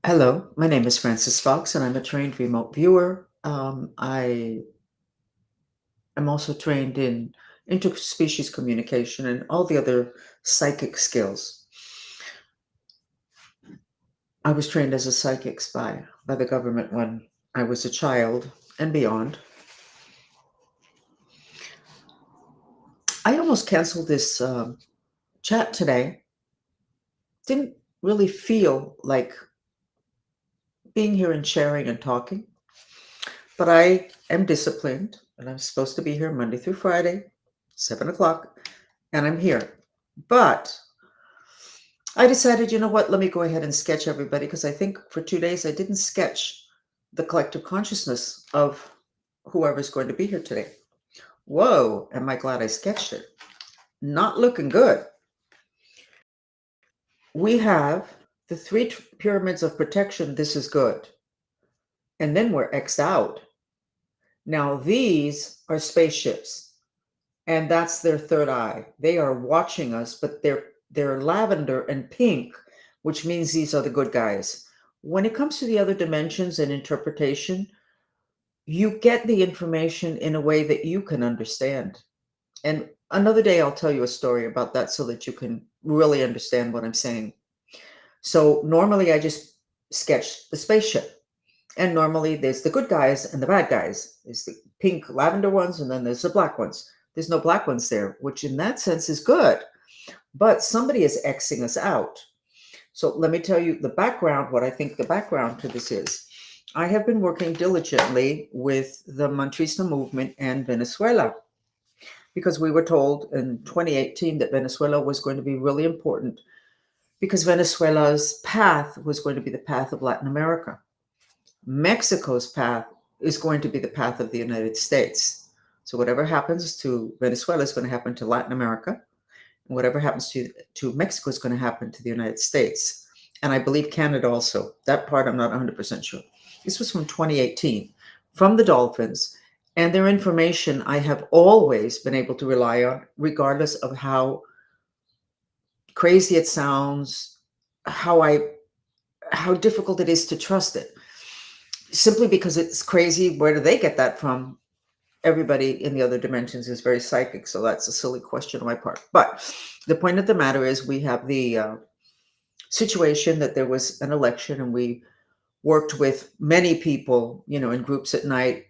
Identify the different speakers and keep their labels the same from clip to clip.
Speaker 1: Hello, my name is Francis Fox, and I'm a trained remote viewer. I am also trained in interspecies communication and all the other psychic skills. I was trained as a psychic by the government when I was a child and beyond. I almost canceled this chat today. Didn't really feel like being here and sharing and talking, but I am disciplined, and I'm supposed to be here Monday through Friday, 7 o'clock, and I'm here. But I decided, you know what, let me go ahead and sketch everybody because I think for 2 days I didn't sketch the collective consciousness of whoever's going to be here today. Whoa, am I glad I sketched it? Not looking good. We have the three pyramids of protection. This is good. And then we're X'd out. Now these are spaceships, and that's their third eye. They are watching us, but they're lavender and pink, which means these are the good guys. When it comes to the other dimensions and interpretation, you get the information in a way that you can understand. And another day, I'll tell you a story about that so that you can really understand what I'm saying. So normally I just sketch the spaceship. And normally there's the good guys and the bad guys. There's the pink lavender ones, and then there's the black ones. There's no black ones there, which in that sense is good. But somebody is Xing us out. So let me tell you the background, what I think the background to this is. I have been working diligently with the Mantrista movement and Venezuela because we were told in 2018 that Venezuela was going to be really important because Venezuela's path was going to be the path of Latin America. Mexico's path is going to be the path of the United States. So whatever happens to Venezuela is going to happen to Latin America. And whatever happens to Mexico is going to happen to the United States. And I believe Canada also. That part I'm not 100% sure. This was from 2018, from the Dolphins. And their information I have always been able to rely on, regardless of how crazy it sounds, how difficult it is to trust it. Simply because it's crazy. Where do they get that from? Everybody in the other dimensions is very psychic, so that's a silly question on my part. But the point of the matter is we have the situation that there was an election, and we worked with many people, in groups at night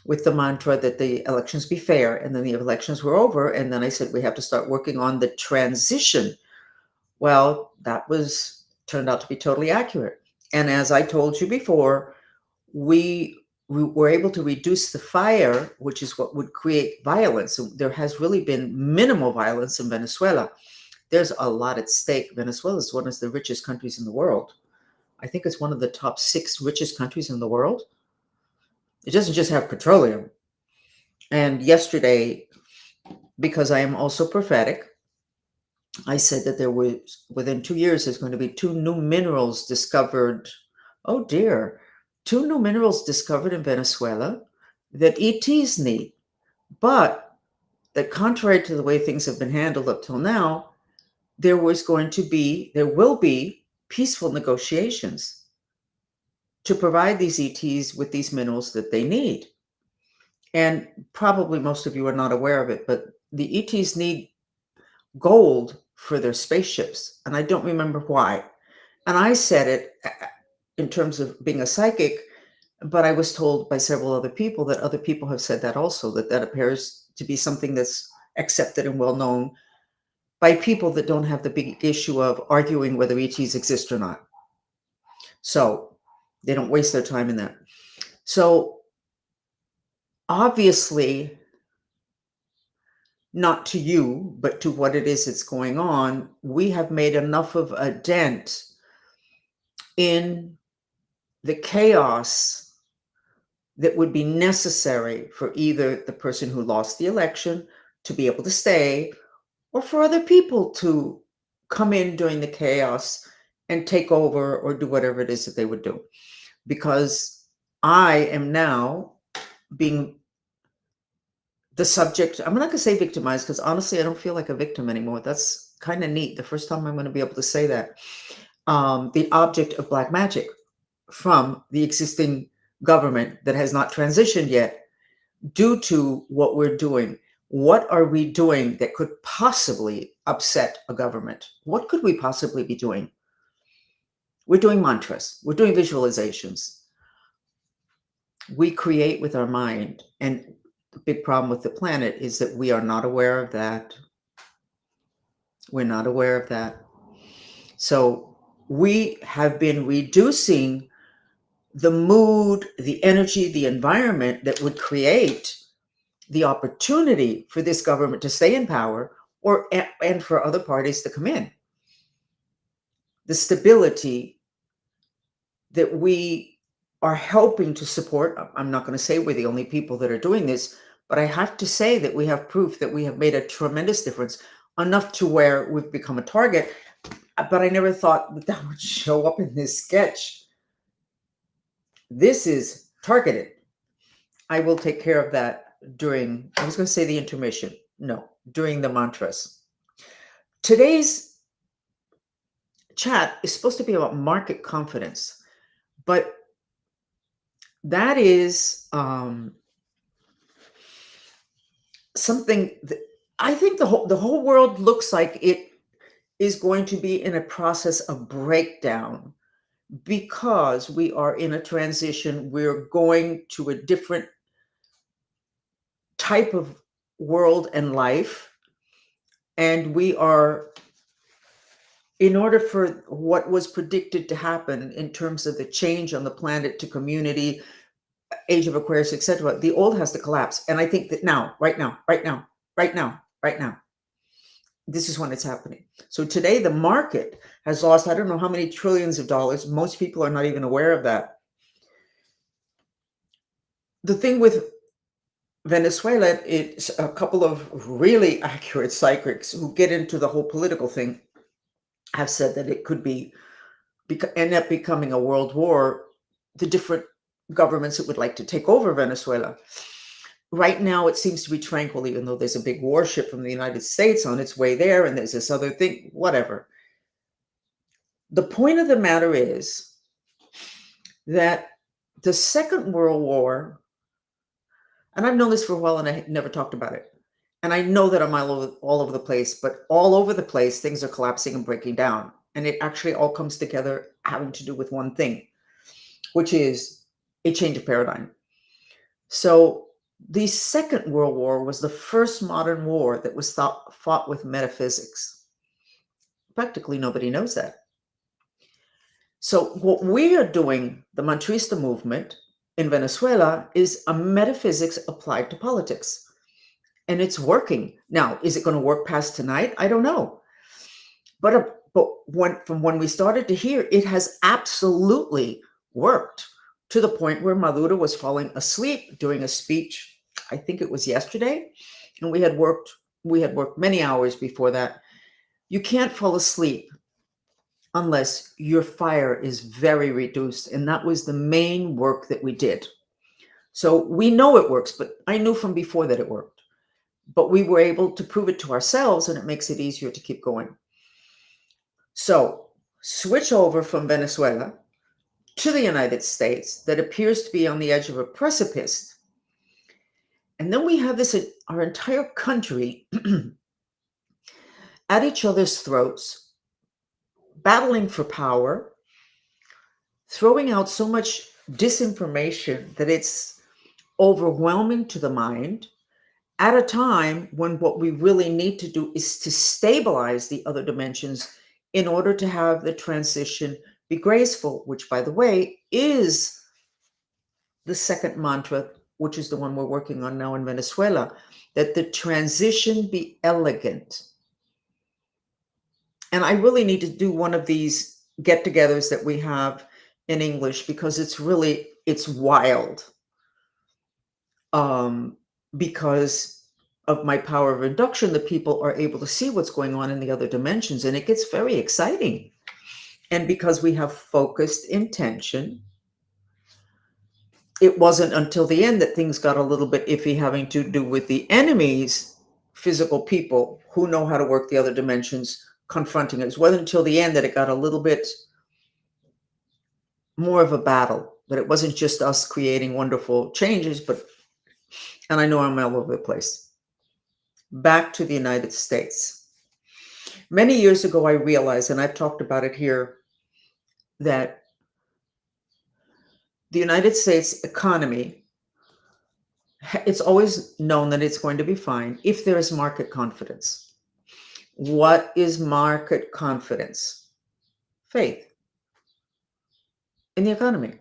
Speaker 1: with the mantra that the elections be fair. And then the elections were over, and then I said we have to start working on the transition. Well, that turned out to be totally accurate. And as I told you before, we were able to reduce the fire, which is what would create violence. So there has really been minimal violence in Venezuela. There's a lot at stake. Venezuela is one of the richest countries in the world. I think it's one of the top 6 richest countries in the world. It doesn't just have petroleum. And yesterday, because I am also prophetic, I said that there was, within 2 years, there's going to be 2 new minerals discovered. Oh dear. 2 new minerals discovered in Venezuela that ETs need. But that contrary to the way things have been handled up till now, there will be peaceful negotiations to provide these ETs with these minerals that they need. And probably most of you are not aware of it, but the ETs need gold for their spaceships. And I don't remember why. And I said it in terms of being a psychic, but I was told by several other people that other people have said that also, that appears to be something that's accepted and well known by people that don't have the big issue of arguing whether ETs exist or not. So they don't waste their time in that. So obviously, not to you, but to what it is that's going on, we have made enough of a dent in the chaos that would be necessary for either the person who lost the election to be able to stay, or for other people to come in during the chaos and take over or do whatever it is that they would do. Because I am now being the subject. I'm not going to say victimized, because honestly, I don't feel like a victim anymore. That's kind of neat. The first time I'm going to be able to say that. the object of black magic from the existing government that has not transitioned yet due to what we're doing. What are we doing that could possibly upset a government? What could we possibly be doing? We're doing mantras, we're doing visualizations. We create with our mind. And the big problem with the planet is that we are not aware of that. We're not aware of that. So we have been reducing the mood, the energy, the environment that would create the opportunity for this government to stay in power or and for other parties to come in. The stability that we are helping to support. I'm not going to say we're the only people that are doing this, but I have to say that we have proof that we have made a tremendous difference, enough to where we've become a target. But I never thought that that would show up in this sketch. This is targeted. I will take care of that during, I was going to say the intermission. No, during the mantras. Today's chat is supposed to be about market confidence, but that is something that I think the whole world looks like it is going to be in a process of breakdown because we are in a transition. We're going to a different type of world and life, and we are, in order for what was predicted to happen in terms of the change on the planet to community, age of Aquarius, etc., the old has to collapse. And I think that now, right now, this is when it's happening. So today the market has lost, I don't know how many trillions of dollars. Most people are not even aware of that. The thing with Venezuela, it's a couple of really accurate psychics who get into the whole political thing have said that it could end up becoming a world war, the different governments that would like to take over Venezuela. Right now, it seems to be tranquil, even though there's a big warship from the United States on its way there, and there's this other thing, whatever. The point of the matter is that the Second World War, and I've known this for a while and I never talked about it. And I know that I'm all over the place, but all over the place, things are collapsing and breaking down. And it actually all comes together having to do with one thing, which is a change of paradigm. So the Second World War was the first modern war that was fought with metaphysics. Practically nobody knows that. So what we are doing, the Mantrista movement in Venezuela, is a metaphysics applied to politics. And it's working. Now, is it going to work past tonight? I don't know. But from when we started to hear, it has absolutely worked to the point where Maduro was falling asleep during a speech. I think it was yesterday. And we had worked many hours before that. You can't fall asleep unless your fire is very reduced. And that was the main work that we did. So we know it works, but I knew from before that it worked. But we were able to prove it to ourselves, and it makes it easier to keep going. So switch over from Venezuela to the United States that appears to be on the edge of a precipice. And then we have this, our entire country at each other's throats, battling for power, throwing out so much disinformation that it's overwhelming to the mind, at a time when what we really need to do is to stabilize the other dimensions in order to have the transition be graceful, which, by the way, is the second mantra, which is the one we're working on now in Venezuela, that the transition be elegant. And I really need to do one of these get-togethers that we have in English because it's wild. Because of my power of induction, the people are able to see what's going on in the other dimensions, and it gets very exciting. And because we have focused intention, it wasn't until the end that things got a little bit iffy, having to do with the enemy's physical people who know how to work the other dimensions, confronting it. It wasn't until the end that it got a little bit more of a battle, that it wasn't just us creating wonderful changes, and I know I'm all over the place. Back to the United States. Many years ago, I realized, and I've talked about it here, that the United States economy, it's always known that it's going to be fine if there is market confidence. What is market confidence? Faith in the economy.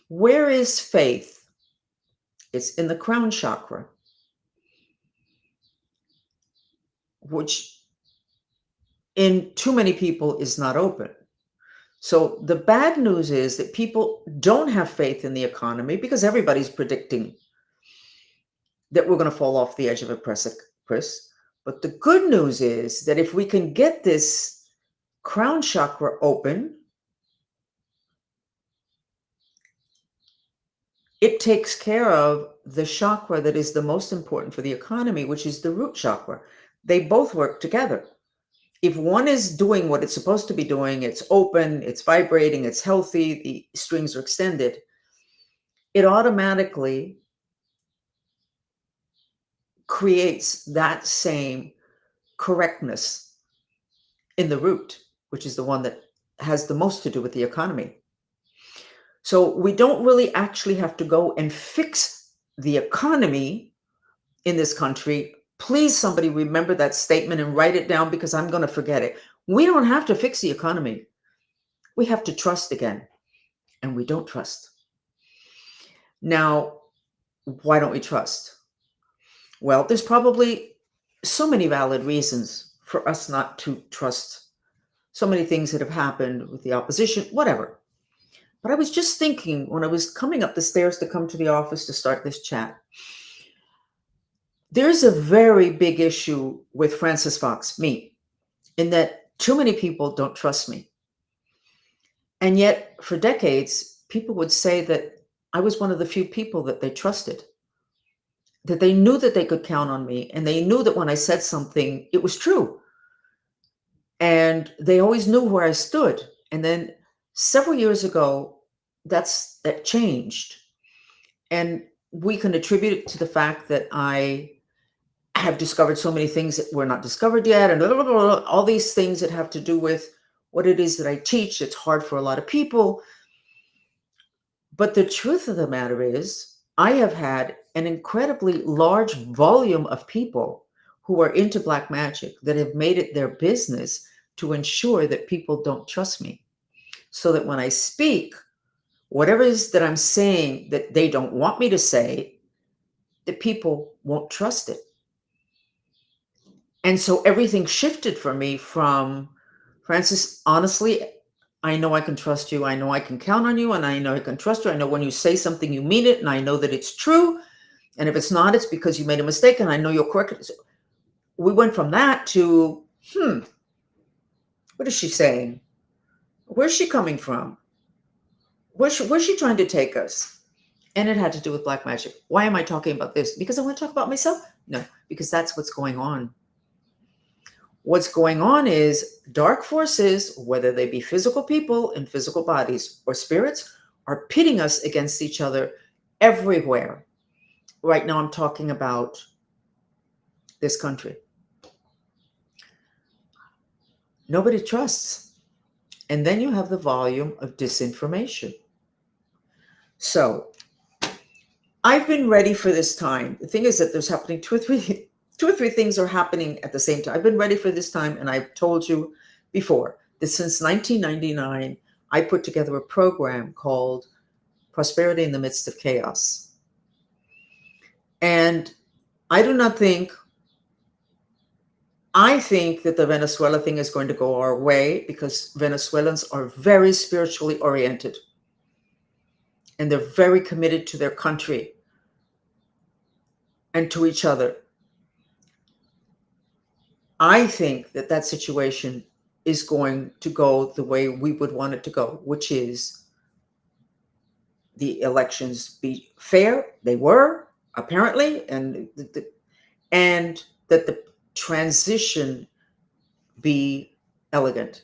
Speaker 1: Where is faith? It's in the crown chakra, which in too many people is not open. So the bad news is that people don't have faith in the economy because everybody's predicting that we're going to fall off the edge of a precipice. But the good news is that if we can get this crown chakra open, it takes care of the chakra that is the most important for the economy, which is the root chakra. They both work together. If one is doing what it's supposed to be doing, it's open, it's vibrating, it's healthy, the strings are extended, it automatically creates that same correctness in the root, which is the one that has the most to do with the economy. So we don't really actually have to go and fix the economy in this country. Please, somebody remember that statement and write it down because I'm going to forget it. We don't have to fix the economy. We have to trust again, and we don't trust. Now, why don't we trust? Well, there's probably so many valid reasons for us not to trust. So many things that have happened with the opposition, whatever. But I was just thinking when I was coming up the stairs to come to the office to start this chat, there's a very big issue with Francis Fox, me, in that too many people don't trust me. And yet, for decades, people would say that I was one of the few people that they trusted, that they knew that they could count on me, and they knew that when I said something, it was true. And they always knew where I stood. And then several years ago, that changed. And we can attribute it to the fact that I have discovered so many things that were not discovered yet, and blah, blah, blah, blah, all these things that have to do with what it is that I teach. It's hard for a lot of people. But the truth of the matter is, I have had an incredibly large volume of people who are into black magic that have made it their business to ensure that people don't trust me. So that when I speak, whatever it is that I'm saying that they don't want me to say, the people won't trust it. And so everything shifted for me from, Francis, honestly, I know I can trust you. I know I can count on you, and I know I can trust you. I know when you say something, you mean it, and I know that it's true. And if it's not, it's because you made a mistake, and I know you're correct. So we went from that to, what is she saying? Where's she coming from? Where's she trying to take us? And it had to do with black magic. Why am I talking about this? Because I want to talk about myself? No, because that's what's going on. What's going on is dark forces, whether they be physical people in physical bodies or spirits, are pitting us against each other everywhere. Right now, I'm talking about this country. Nobody trusts. And then you have the volume of disinformation. So I've been ready for this time. The thing is that there's happening two or three things are happening at the same time. I've been ready for this time, and I've told you before that since 1999, I put together a program called Prosperity in the Midst of Chaos. And I think that the Venezuela thing is going to go our way because Venezuelans are very spiritually oriented, and they're very committed to their country and to each other. I think that that situation is going to go the way we would want it to go, which is the elections be fair. They were, apparently, and that the transition be elegant.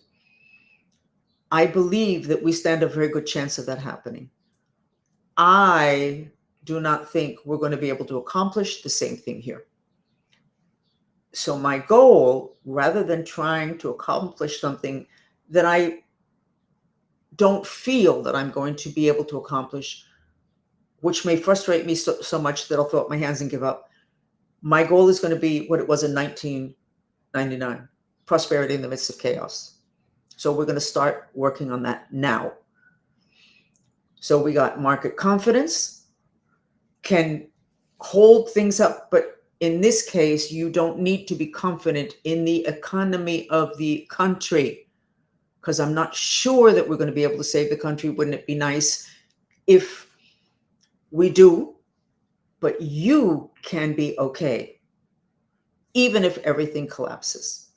Speaker 1: I believe that we stand a very good chance of that happening. I do not think we're going to be able to accomplish the same thing here. So my goal, rather than trying to accomplish something that I don't feel that I'm going to be able to accomplish, which may frustrate me so much that I'll throw up my hands and give up, my goal is going to be what it was in 1999, prosperity in the midst of chaos. So we're going to start working on that now. So we got market confidence, can hold things up, but in this case, you don't need to be confident in the economy of the country, because I'm not sure that we're going to be able to save the country. Wouldn't it be nice if we do? But you can be okay, even if everything collapses.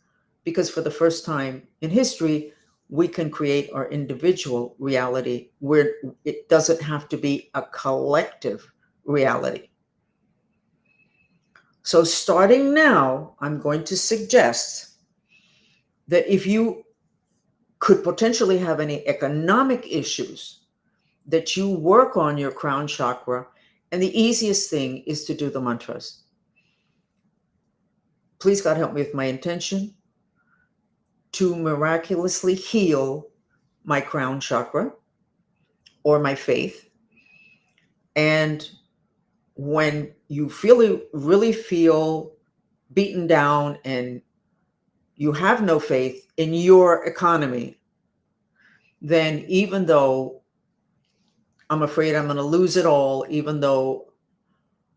Speaker 1: Because for the first time in history, we can create our individual reality where it doesn't have to be a collective reality. So starting now, I'm going to suggest that if you could potentially have any economic issues, that you work on your crown chakra. And the easiest thing is to do the mantras. Please, God, help me with my intention to miraculously heal my crown chakra or my faith. And when you really feel beaten down and you have no faith in your economy, then even though I'm afraid I'm going to lose it all, even though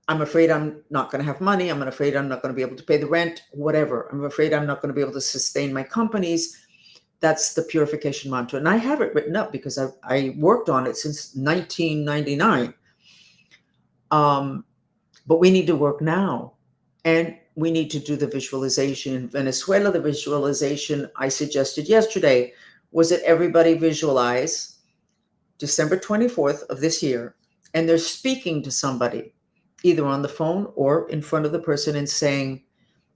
Speaker 1: I'm afraid I'm not going to have money, I'm afraid I'm not going to be able to pay the rent, whatever, I'm afraid I'm not going to be able to sustain my companies, that's the purification mantra. And I have it written up because I worked on it since 1999. But we need to work now. And we need to do the visualization. In Venezuela, the visualization I suggested yesterday was that everybody visualize December 24th of this year, and they're speaking to somebody, either on the phone or in front of the person, and saying,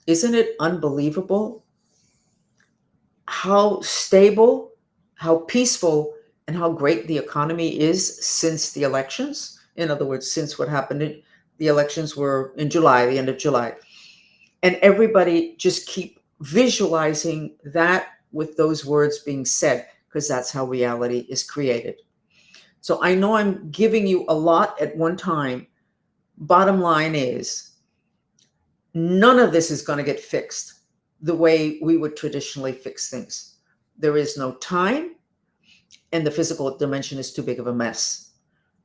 Speaker 1: isn't it unbelievable how stable, how peaceful, and how great the economy is since the elections? In other words, since what happened, the elections were in July, the end of July. And everybody just keep visualizing that with those words being said, because that's how reality is created. So I know I'm giving you a lot at one time. Bottom line is, none of this is going to get fixed the way we would traditionally fix things. There is no time, and the physical dimension is too big of a mess.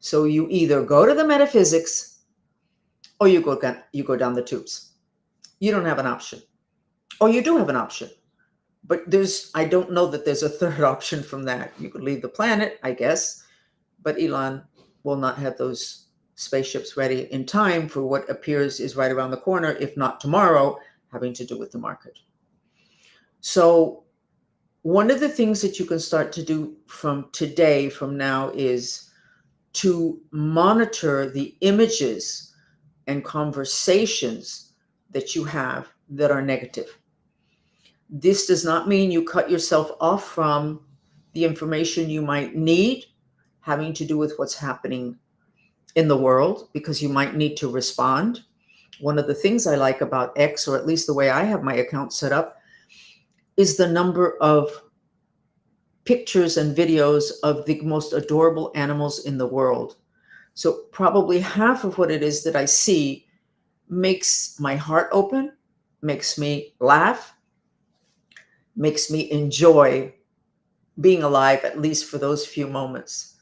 Speaker 1: So you either go to the metaphysics or you go down the tubes. You don't have an option. Or you do have an option. But I don't know that there's a third option from that. You could leave the planet, I guess, but Elon will not have those spaceships ready in time for what appears is right around the corner, if not tomorrow, having to do with the market. So one of the things that you can start to do from today, from now, is to monitor the images and conversations that you have that are negative. This does not mean you cut yourself off from the information you might need having to do with what's happening in the world, because you might need to respond. One of the things I like about X, or at least the way I have my account set up, is the number of pictures and videos of the most adorable animals in the world. So probably half of what it is that I see makes my heart open, makes me laugh, makes me enjoy being alive, at least for those few moments.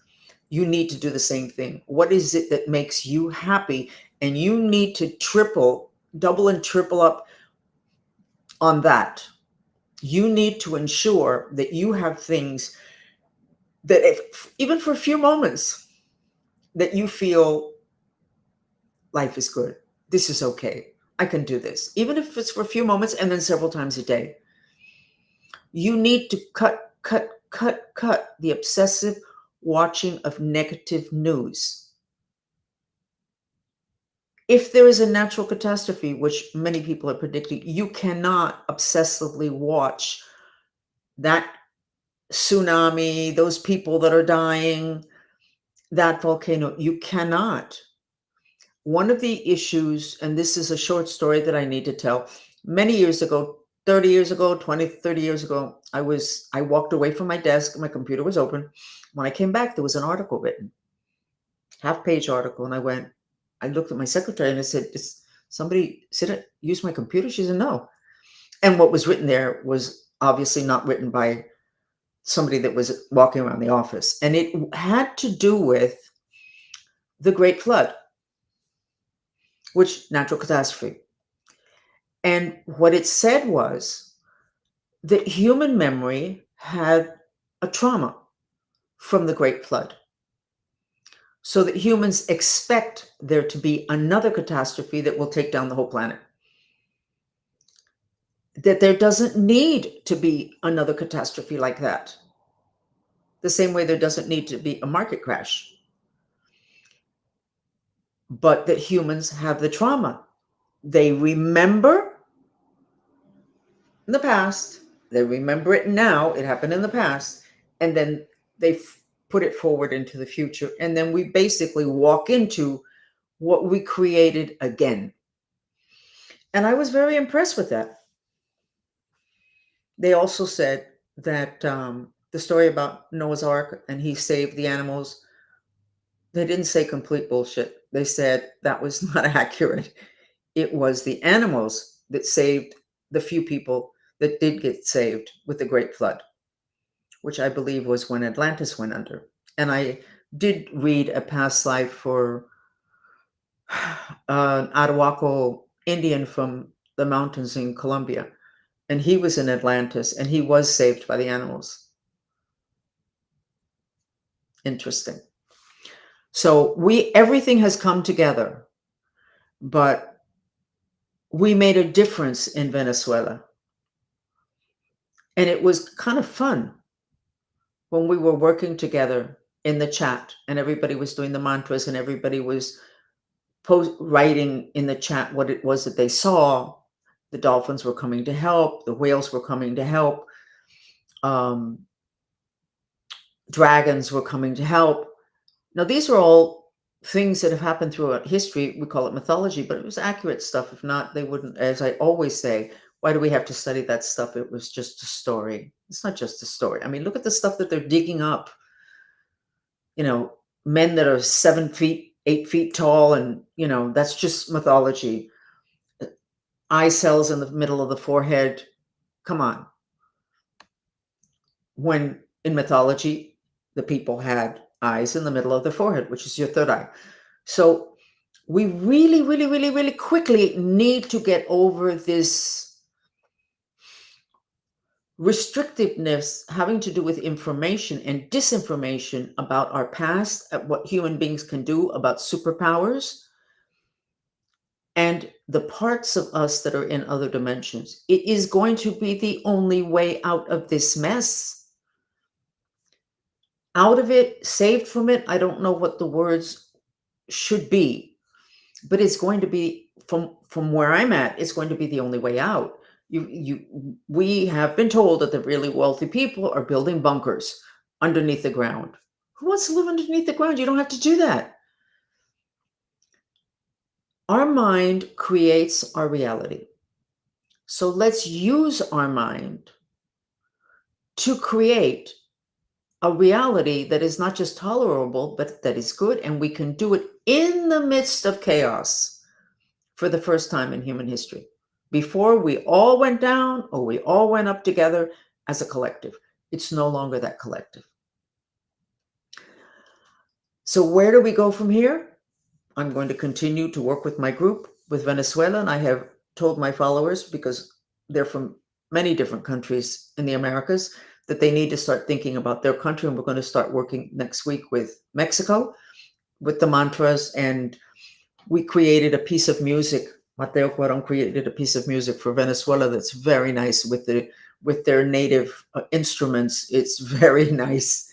Speaker 1: You need to do the same thing. What is it that makes you happy? And you need to double and triple up on that. You need to ensure that you have things that, even for a few moments, that you feel life is good. This is okay. I can do this. Even if it's for a few moments and then several times a day. You need to cut the obsessive watching of negative news. If there is a natural catastrophe, which many people are predicting, you cannot obsessively watch that tsunami, those people that are dying, that volcano. You cannot. One of the issues, and this is a short story that I need to tell. Many years ago, 30 years ago, 20, 30 years ago, I walked away from my desk, my computer was open. When I came back, there was an article written, half-page article, and I looked at my secretary and I said, "Is somebody use my computer?" She said, "No." And what was written there was obviously not written by somebody that was walking around the office. And it had to do with the Great Flood, which natural catastrophe. And what it said was that human memory had a trauma from the Great Flood. So that humans expect there to be another catastrophe that will take down the whole planet. That there doesn't need to be another catastrophe like that. The same way there doesn't need to be a market crash. But that humans have the trauma. They remember in the past, they remember it now, it happened in the past, and then they put it forward into the future. And then we basically walk into what we created again. And I was very impressed with that. They also said that the story about Noah's Ark and he saved the animals, they didn't say complete bullshit. They said that was not accurate. It was the animals that saved the few people that did get saved with the Great Flood, which I believe was when Atlantis went under. And I did read a past life for an Arawaco Indian from the mountains in Colombia. And he was in Atlantis and he was saved by the animals. Interesting. So everything has come together, but we made a difference in Venezuela. And it was kind of fun when we were working together in the chat and everybody was doing the mantras and everybody was writing in the chat what it was that they saw. The dolphins were coming to help. The whales were coming to help. Dragons were coming to help. Now, these are all things that have happened throughout history. We call it mythology, but it was accurate stuff. If not, they wouldn't, as I always say, why do we have to study that stuff? It was just a story. It's not just a story. I mean, look at the stuff that they're digging up. Men that are 7 feet, 8 feet tall, and, that's just mythology. Eye cells in the middle of the forehead. Come on. When in mythology, the people had eyes in the middle of the forehead, which is your third eye. So we really, really, really, really quickly need to get over this restrictiveness having to do with information and disinformation about our past, at what human beings can do, about superpowers, and the parts of us that are in other dimensions. It is going to be the only way out of this mess. Out of it, saved from it, I don't know what the words should be, but it's going to be, from where I'm at, it's going to be the only way out. We have been told that the really wealthy people are building bunkers underneath the ground. Who wants to live underneath the ground? You don't have to do that. Our mind creates our reality. So let's use our mind to create a reality that is not just tolerable, but that is good. And we can do it in the midst of chaos for the first time in human history. Before, we all went down or we all went up together as a collective. It's no longer that collective. So where do we go from here? I'm going to continue to work with my group with Venezuela. And I have told my followers, because they're from many different countries in the Americas, that they need to start thinking about their country. And we're going to start working next week with Mexico with the mantras. And we created a piece of music. Mateo Cuaron created a piece of music for Venezuela that's very nice with their native instruments. It's very nice.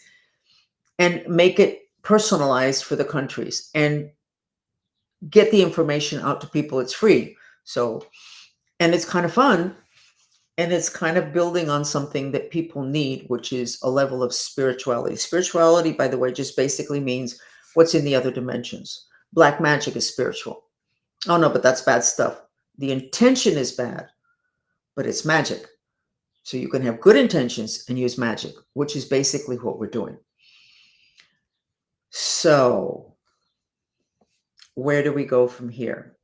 Speaker 1: And make it personalized for the countries and get the information out to people. It's free. So, and it's kind of fun And it's kind of building on something that people need, which is a level of spirituality. Spirituality, by the way, just basically means what's in the other dimensions. Black magic is spiritual. Oh no, but that's bad stuff. The intention is bad, but it's magic. So you can have good intentions and use magic, which is basically what we're doing. So, where do we go from here?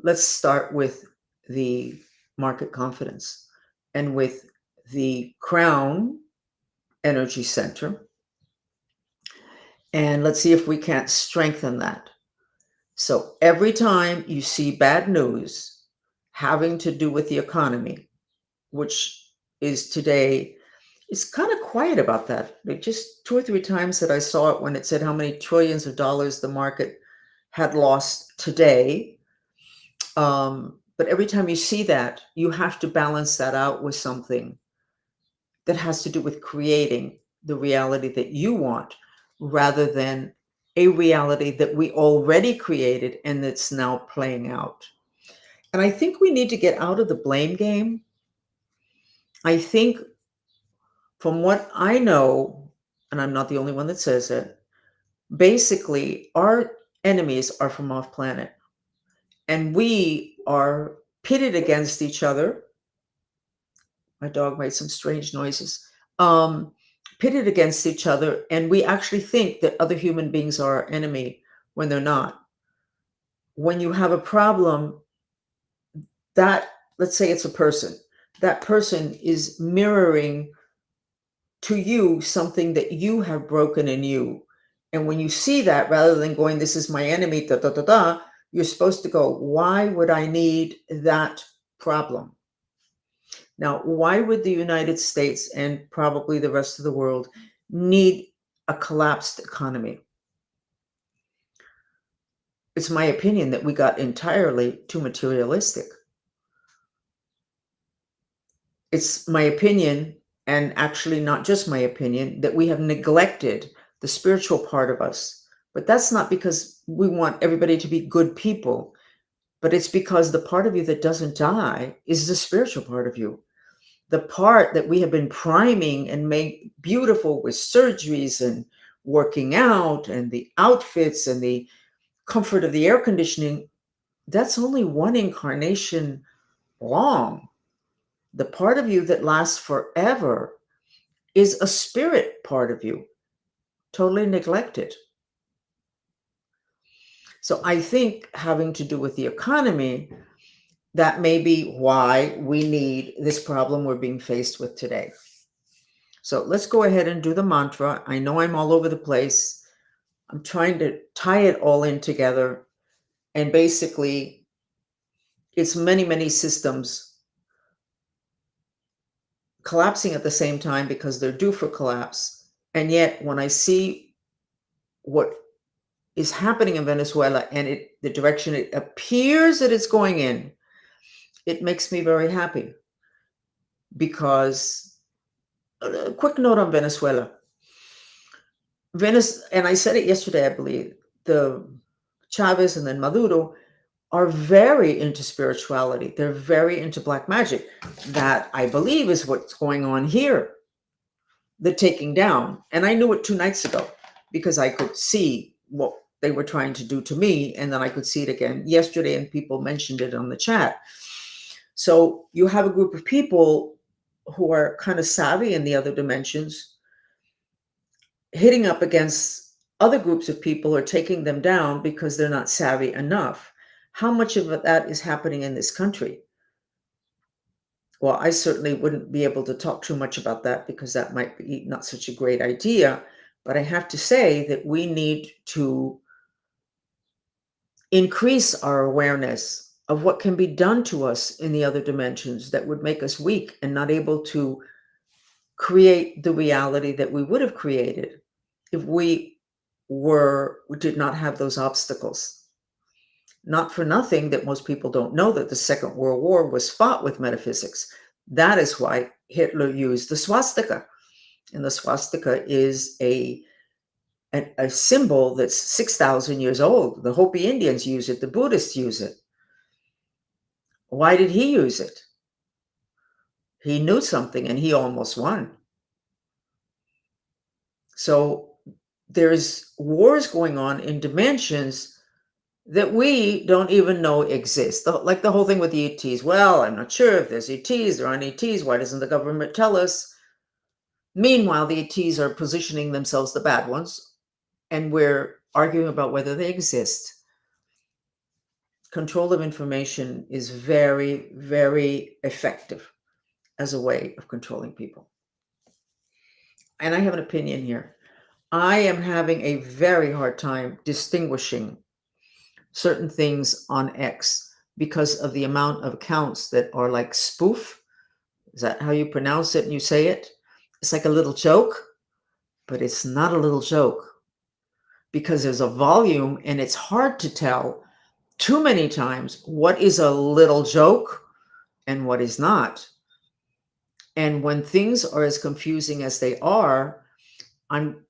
Speaker 1: Let's start with the market confidence and with the crown energy center. And let's see if we can't strengthen that. So every time you see bad news having to do with the economy, which is today, it's kind of quiet about that. Like just 2 or 3 times that I saw it when it said how many trillions of dollars the market had lost today. But every time you see that, you have to balance that out with something that has to do with creating the reality that you want rather than a reality that we already created and that's now playing out. And I think we need to get out of the blame game. I think from what I know, and I'm not the only one that says it, basically our enemies are from off planet and we are pitted against each other. My dog made some strange noises. Um, Pitted against each other, and we actually think that other human beings are our enemy when they're not. When you have a problem, that, let's say it's a person, that person is mirroring to you something that you have broken in you. And when you see that, rather than going, this is my enemy, da da da da, you're supposed to go, why would I need that problem? Now, why would the United States and probably the rest of the world need a collapsed economy? It's my opinion that we got entirely too materialistic. It's my opinion, and actually not just my opinion, that we have neglected the spiritual part of us. But that's not because we want everybody to be good people, but it's because the part of you that doesn't die is the spiritual part of you. The part that we have been priming and made beautiful with surgeries and working out and the outfits and the comfort of the air conditioning, that's only one incarnation long. The part of you that lasts forever is a spirit part of you, totally neglected. So I think having to do with the economy, that may be why we need this problem we're being faced with today. So let's go ahead and do the mantra. I know I'm all over the place. I'm trying to tie it all in together. And basically, it's many, many systems collapsing at the same time because they're due for collapse. And yet, when I see what is happening in Venezuela and the direction it appears that it's going in, it makes me very happy. Because, a quick note on Venezuela. And I said it yesterday, I believe, the Chavez and then Maduro are very into spirituality. They're very into black magic. That, I believe, is what's going on here. The taking down. And I knew it 2 nights ago because I could see what they were trying to do to me. And then I could see it again yesterday and people mentioned it on the chat. So you have a group of people who are kind of savvy in the other dimensions hitting up against other groups of people or taking them down because they're not savvy enough. How much of that is happening in this country? Well, I certainly wouldn't be able to talk too much about that because that might be not such a great idea. But I have to say that we need to increase our awareness of what can be done to us in the other dimensions that would make us weak and not able to create the reality that we would have created if we did not have those obstacles. Not for nothing that most people don't know that the Second World War was fought with metaphysics. That is why Hitler used the swastika. And the swastika is a symbol that's 6,000 years old. The Hopi Indians use it. The Buddhists use it. Why did he use it? He knew something and he almost won. So there's wars going on in dimensions that we don't even know exist. Like the whole thing with the ETs. Well, I'm not sure if there's ETs, there aren't ETs. Why doesn't the government tell us? Meanwhile, the ETs are positioning themselves the bad ones, and we're arguing about whether they exist. Control of information is very, very effective as a way of controlling people. And I have an opinion here. I am having a very hard time distinguishing certain things on X because of the amount of accounts that are like spoof. Is that how you pronounce it and you say it? It's like a little joke, but it's not a little joke because there's a volume and it's hard to tell too many times what is a little joke and what is not. And when things are as confusing as they are, I'm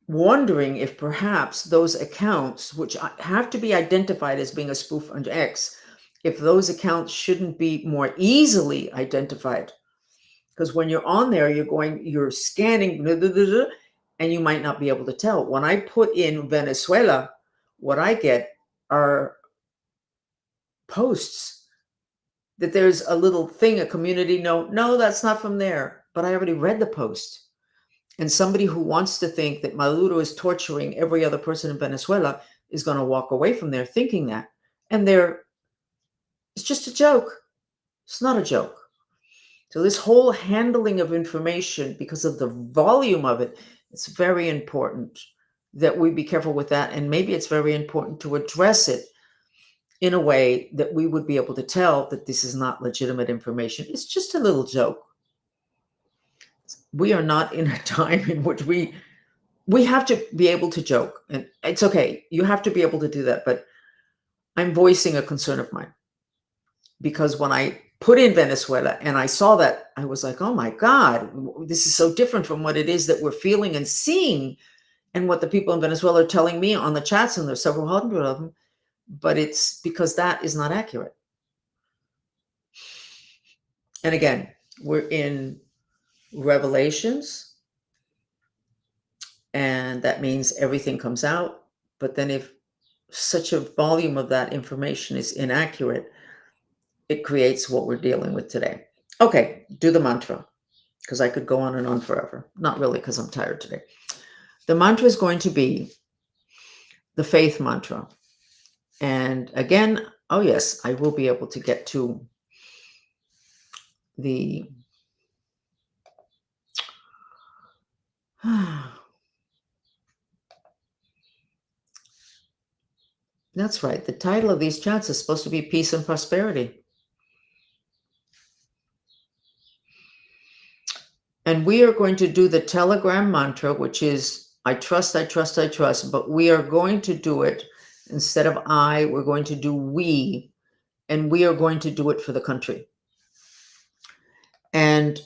Speaker 1: wondering if perhaps those accounts, which have to be identified as being a spoof on X, if those accounts shouldn't be more easily identified. Because when you're on there, you're scanning, blah, blah, blah, blah, and you might not be able to tell. When I put in Venezuela, what I get are posts that there's a little thing, a community note. No, that's not from there. But I already read the post. And somebody who wants to think that Maduro is torturing every other person in Venezuela is going to walk away from there thinking that. And it's just a joke. It's not a joke. So this whole handling of information, because of the volume of it, it's very important that we be careful with that. And maybe it's very important to address it in a way that we would be able to tell that this is not legitimate information. It's just a little joke. We are not in a time in which we have to be able to joke, and it's okay. You have to be able to do that. But I'm voicing a concern of mine because when I put in Venezuela and I saw that, I was like, oh my God, this is so different from what it is that we're feeling and seeing and what the people in Venezuela are telling me on the chats, and there's several hundred of them. But it's because that is not accurate. And again, we're in Revelations, and that means everything comes out. But then if such a volume of that information is inaccurate, it creates what we're dealing with today. Okay, do the mantra, because I could go on and on forever. Not really, because I'm tired today. The mantra is going to be the faith mantra. And again, oh yes, I will be able to get to the that's right. The title of these chats is supposed to be Peace and Prosperity. And we are going to do the Telegram mantra, which is I trust, I trust, I trust. But we are going to do it instead of I, we're going to do we. And we are going to do it for the country. And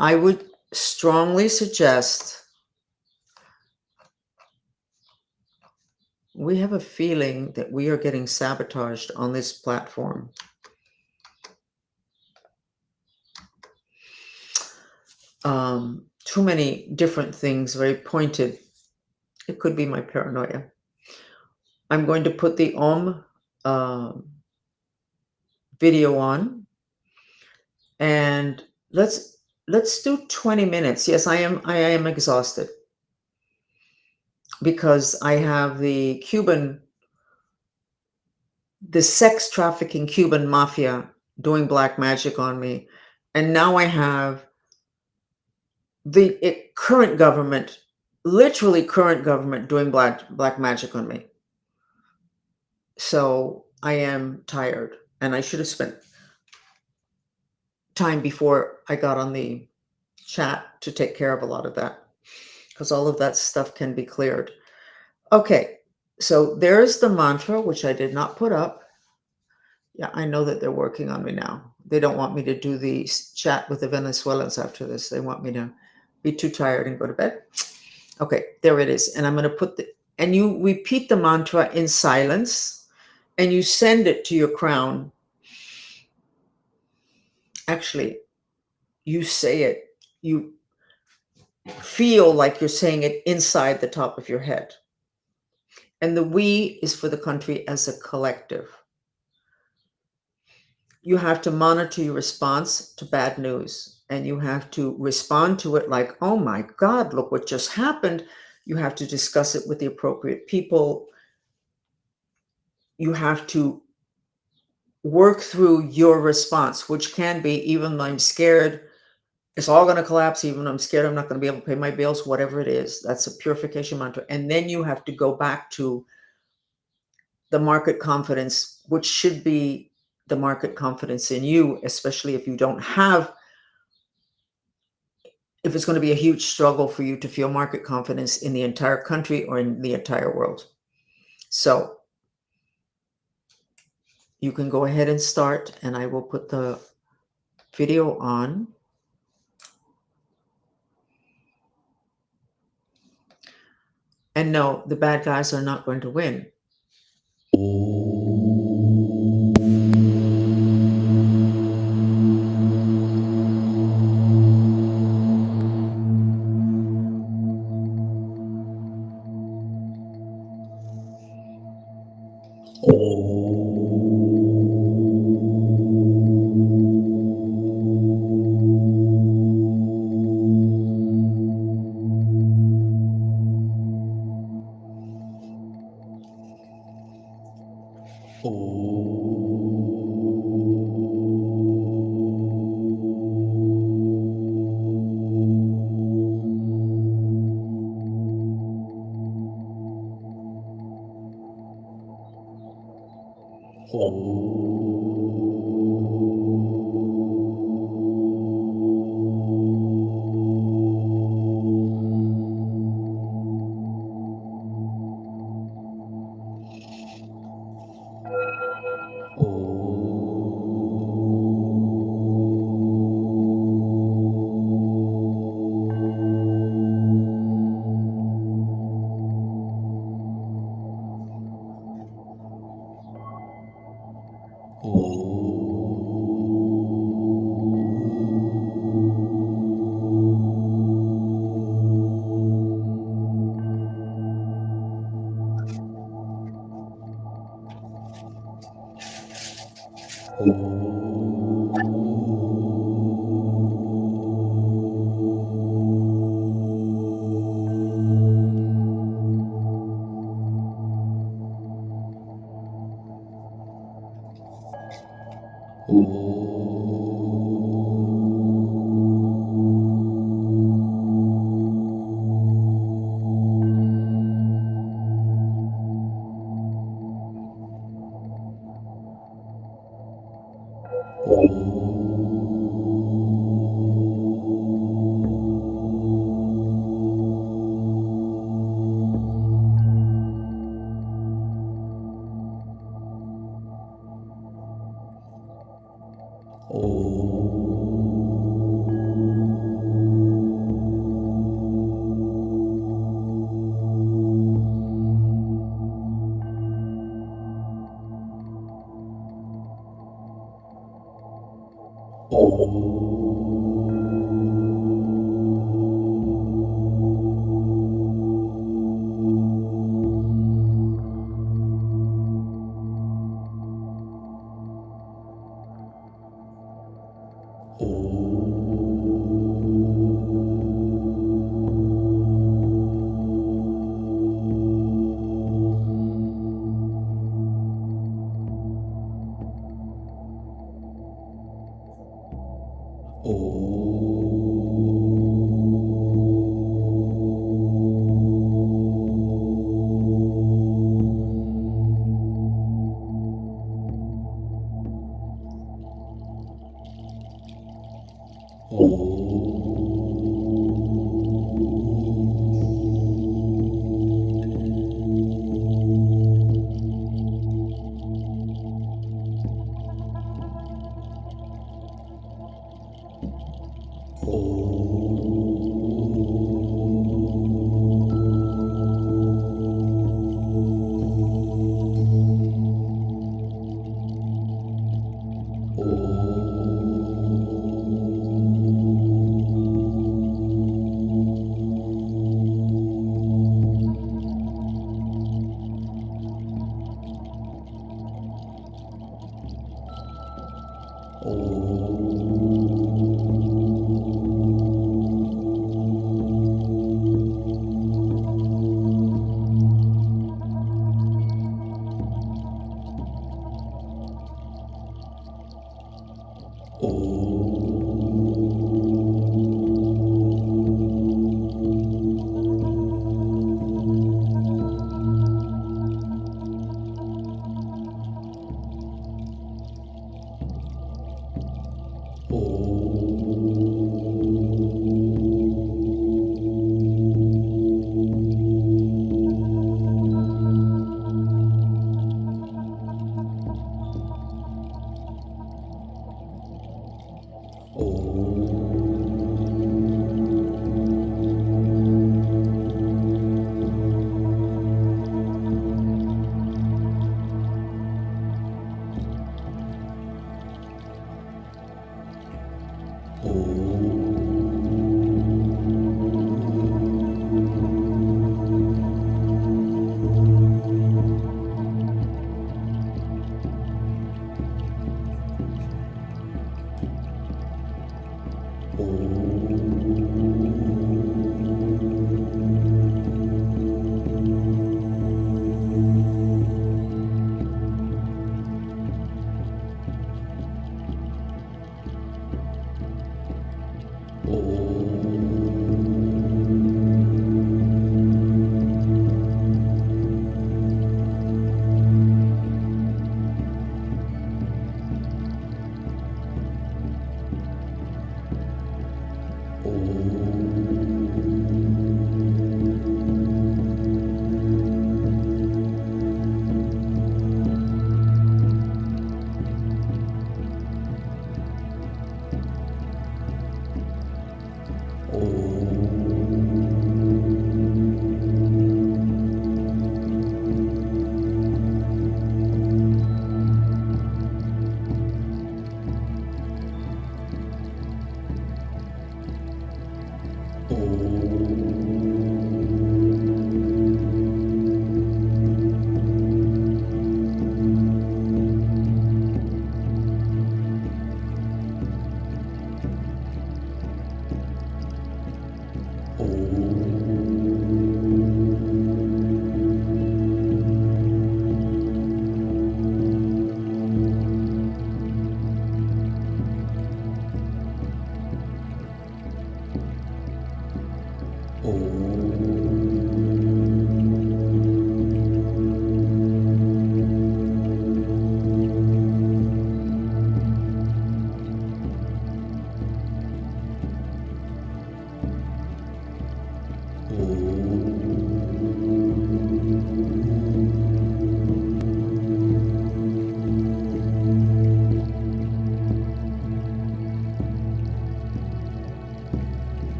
Speaker 1: I would strongly suggest, we have a feeling that we are getting sabotaged on this platform. Too many different things, very pointed. It could be my paranoia. I'm going to put the Om video on, and let's do 20 minutes. Yes, I am exhausted because I have the sex trafficking Cuban mafia doing black magic on me, and now I have the current government, literally current government, doing black magic on me. So I am tired, and I should have spent time before I got on the chat to take care of a lot of that, because all of that stuff can be cleared. Okay, so there's the mantra, which I did not put up. Yeah, I know that they're working on me now. They don't want me to do the chat with the Venezuelans after this. They want me to be too tired and go to bed. Okay, there it is. And I'm going to and you repeat the mantra in silence. and you send it to your crown. Actually, you say it, you feel like you're saying it inside the top of your head. And the we is for the country as a collective. You have to monitor your response to bad news, and you have to respond to it like, oh my God, look what just happened. You have to discuss it with the appropriate people. You have to work through your response, which can be, even though I'm scared, it's all going to collapse. Even though I'm scared, I'm not going to be able to pay my bills, whatever it is. That's a purification mantra. And then you have to go back to the market confidence, which should be the market confidence in you, especially if you don't have, if it's going to be a huge struggle for you to feel market confidence in the entire country or in the entire world. So you can go ahead and start, and I will put the video on. And no, the bad guys are not going to win.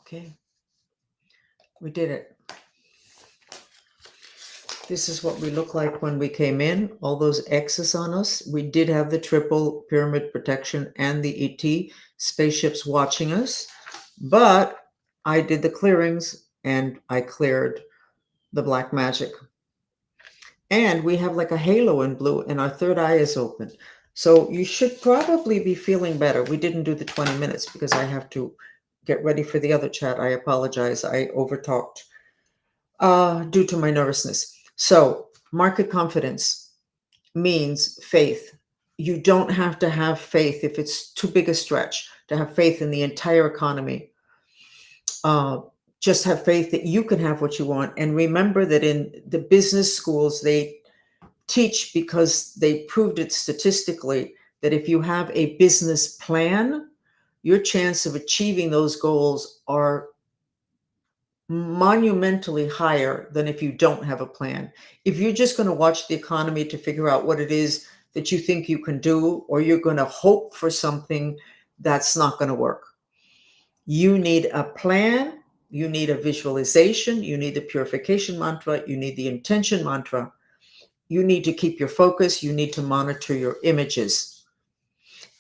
Speaker 1: Okay, we did it. This is what we look like when we came in. All those X's on us. We did have the triple pyramid protection and the ET spaceships watching us, but I did the clearings and I cleared the black magic. And we have like a halo in blue and our third eye is open. So you should probably be feeling better. We didn't do the 20 minutes because I have to get ready for the other chat. I apologize. I overtalked due to my nervousness. So market confidence means faith. You don't have to have faith if it's too big a stretch to have faith in the entire economy. Just have faith that you can have what you want. And remember that in the business schools, they teach because they proved it statistically that if you have a business plan, your chance of achieving those goals are monumentally higher than if you don't have a plan. If you're just going to watch the economy to figure out what it is that you think you can do, or you're going to hope for something, that's not going to work. You need a plan, you need a visualization, you need the purification mantra, you need the intention mantra. You need to keep your focus. You need to monitor your images.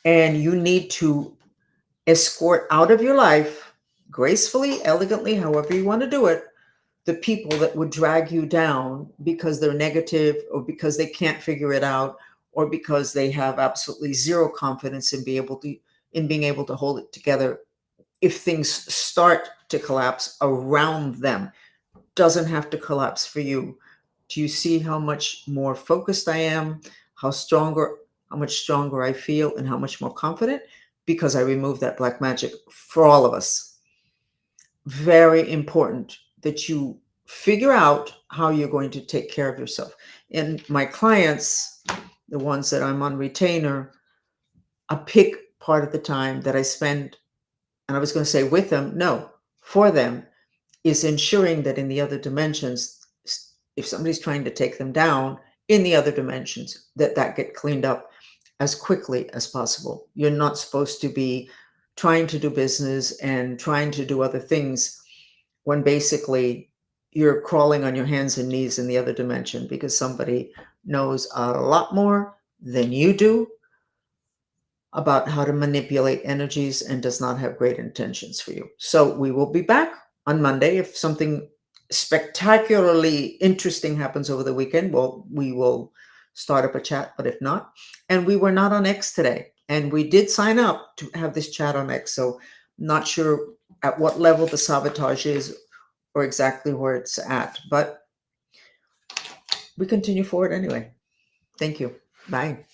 Speaker 1: And you need to escort out of your life, gracefully, elegantly, however you want to do it, the people that would drag you down because they're negative or because they can't figure it out or because they have absolutely zero confidence in being able to hold it together if things start to collapse around them. Doesn't have to collapse for you. Do you see how much more focused I am, how much stronger I feel, and how much more confident? Because I removed that black magic for all of us. Very important that you figure out how you're going to take care of yourself. And my clients, the ones that I'm on retainer, a big part of the time that I spend, and I was going to say with them, no, for them, is ensuring that in the other dimensions, if somebody's trying to take them down in the other dimensions, that get cleaned up as quickly as possible. You're not supposed to be trying to do business and trying to do other things when basically you're crawling on your hands and knees in the other dimension because somebody knows a lot more than you do about how to manipulate energies and does not have great intentions for you. So we will be back on Monday. If something spectacularly interesting happens over the weekend, well, we will start up a chat, but if not, and we were not on X today, and we did sign up to have this chat on X, so not sure at what level the sabotage is or exactly where it's at, but we continue forward anyway. Thank you. Bye.